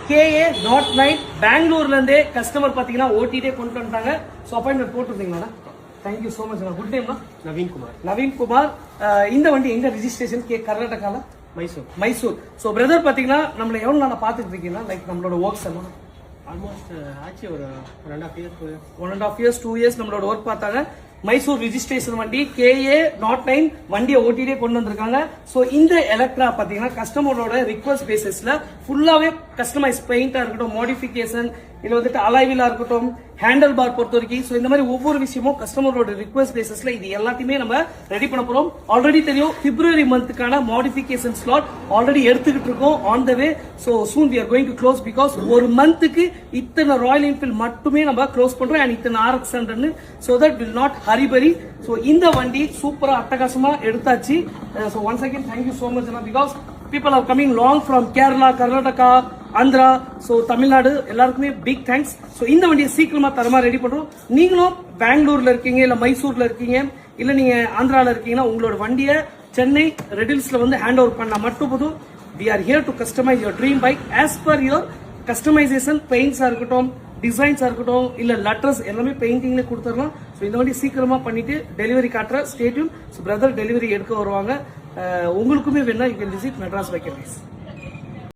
KA09 பெங்களூர்லேருந்தே customer பார்த்தீங்கன்னா ஓட்டிகிட்டே கொண்டு வந்துட்டாங்க. ஸோ அப்பாயின்மெண்ட் போட்டுருந்தீங்களா? Thank you so much. குட் நேம்னா? நவீன் குமார். இந்த வண்டி எங்க ரிஜிஸ்ட்ரேஷன்? கர்நாடகாவில் மைசூர். ஸோ பிரதர் பார்த்தீங்கன்னா நம்மளை எவ்வளோ நாளாக பார்த்துட்டு இருக்கீங்கன்னா லைக் நம்மளோட ஒர்க்ஸ் எல்லாம் ஆல்மோஸ்ட் ஆச்சு ஒரு 1.5 years 2 years நம்மளோட ஒர்க் பார்த்தாங்க. மைசூர் ரிஜிஸ்ட்ரேஷன் வண்டி KA09 வண்டியை ஓட்டிட்டே கொண்டு வந்திருக்காங்க. ஸோ இந்த எலக்ட்ரா பார்த்தீங்கன்னா கஸ்டமரோட ரிக்வஸ்ட் பேசிஸ்ல ஃபுல்லாவே கஸ்டமைஸ் பெயிண்டா இருக்கட்டும், மாடிஃபிகேஷன், இல்லை வந்துட்டு அலைவிலா இருக்கட்டும், ஹேண்டல் பார் பொறுத்த வரைக்கும். ஸோ இந்த மாதிரி ஒவ்வொரு விஷயமும் கஸ்டமரோட ரிக்வஸ்ட் பேசிஸ்ல இது எல்லாத்தையுமே நம்ம ரெடி பண்ண போறோம். ஆல்ரெடி தெரியும் பிப்ரவரி மந்த்துக்கான மாடிஃபிகேஷன் ஸ்லாட் ஆல்ரெடி எடுத்துக்கிட்டு இருக்கோம் on the way. So soon we are going to close because ஒரு மந்த்துக்கு இத்தனை ராயல் என்ஃபீல்ட் மட்டுமே நம்ம க்ளோஸ் பண்றோம் அண்ட் இத்தனை RX 100. So that will not hurry burry. So இந்த வண்டி சூப்பரா அட்டகாசமா எடுத்தாச்சு. So once again thank you so much because people are coming long from Kerala, Karnataka, Andhra, so Tamil Nadu, எல்லாருக்குமே பிக் தேங்க்ஸ். ஸோ இந்த வண்டியை சீக்கிரமா தரமா ரெடி பண்றோம். நீங்களும் பெங்களூர்ல இருக்கீங்க, இல்ல மைசூர்ல இருக்கீங்க, இல்ல நீங்க ஆந்திரால இருக்கீங்கன்னா உங்களோட வண்டியை சென்னை ரெடில்ஸ்ல வந்து ஹேண்ட் ஓவர் பண்ணா மட்டும் போதும். we are here to customize your dream bike as per your customization. பெயிண்ட்ஸா இருக்கட்டும், டிசைன்ஸா இருக்கட்டும், இல்ல லெட்டர்ஸ் எல்லாமே பெயிண்டிங்ல கொடுத்துடலாம். ஸோ இந்த வண்டி சீக்கிரமா பண்ணிட்டு டெலிவரி காட்டுற ஸ்டேட்யூன். ஸோ பிரதர் டெலிவரி எடுக்க வருவாங்க. உங்களுக்குமே வேணா you can visit Madras bike service.